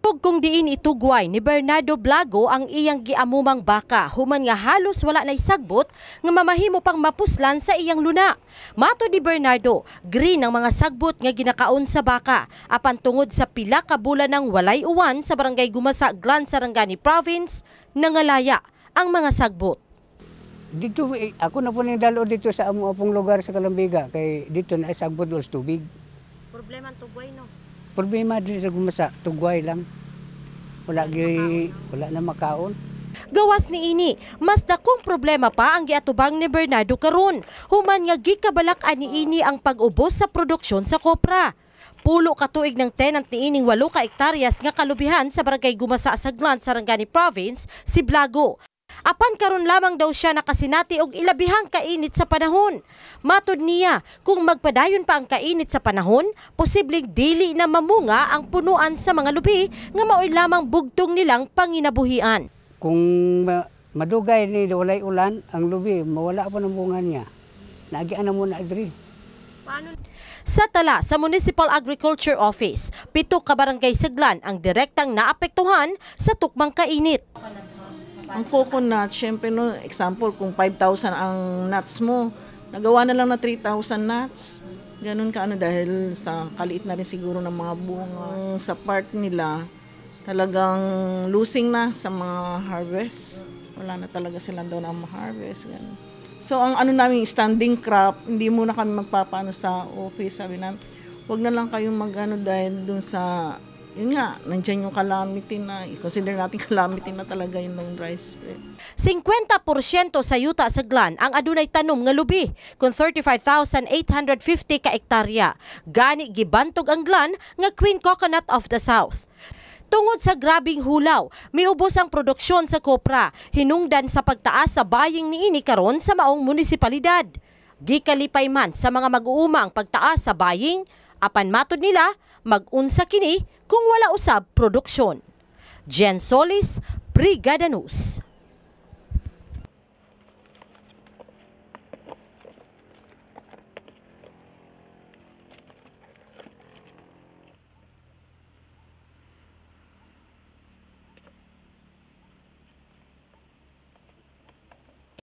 Kung diin itugway ni Bernardo Blago ang iyang giamumang baka, human nga halos wala na'y sagbot nga mamahimo pang mapuslan sa iyang luna. Mato di Bernardo, green ang mga sagbot nga ginakaon sa baka, apan tungod sa pila ka bulan ng walay uwan sa barangay Gumasa, Glan, Sarangani Province, nangalaya ang mga sagbot. Dito, ako na po nang dito sa among lugar sa Kalambiga, kay dito na sagbot uls tubig. Problema ang tugway, no? Problema din sa Gumasa, tugway lang. Wala na makaon. Gawas ni ini, mas dakong problema pa ang giatubang ni Bernardo karon. Human nga gikabalak-an ni ini ang pag-ubos sa produksyon sa kopra. Pulo ka tuig ng tenant ni ining 8 ka hektaryas nga kalubihan sa barangay Gumasa sa Glan, Sarangani Province, si Blago. Apan karon lamang daw siya nakasinati og ilabihang kainit sa panahon. Matud niya, kung magpadayon pa ang kainit sa panahon, posibleng dili na mamunga ang punuan sa mga lubi nga maoy lamang bugtong nilang panginabuhian. Kung madugay ni walay ulan, ang lubi mawala pa ng bunga niya. Naagian na muna adri. Paano? Sa tala sa Municipal Agriculture Office, 7 ka barangay sa Glan ang direktang naapektuhan sa tukmang kainit. Ang coconut, syempre no, example kung 5,000 ang nuts mo, nagawa na lang na 3,000 nuts. Ganun ka dahil sa kaliit na rin siguro ng mga bunga. Sa part nila, talagang losing na sa mga harvest. Wala na talaga sila daw na ma-harvest. Ganun. So ang namin standing crop, hindi muna kami magpapaano sa office. Sabi namin, wag na lang kayong magano dahil dun sa yun nga, nandiyan yung calamity na, i-consider natin calamity na talaga yun ng dry spell. 50% sa yuta sa Glan ang adunay tanom nga lubi, kung 35,850 ka hektarya. Gani gibantog ang Glan nga Queen Coconut of the South. Tungod sa grabing hulaw, miubos ang produksyon sa kopra, hinungdan sa pagtaas sa baying niini karon sa maong munisipalidad. Gikalipay man sa mga mag-uuma ang pagtaas sa baying, apan matod nila, mag-unsa kini kung wala usab produksyon. Jen Solis, Brigada News.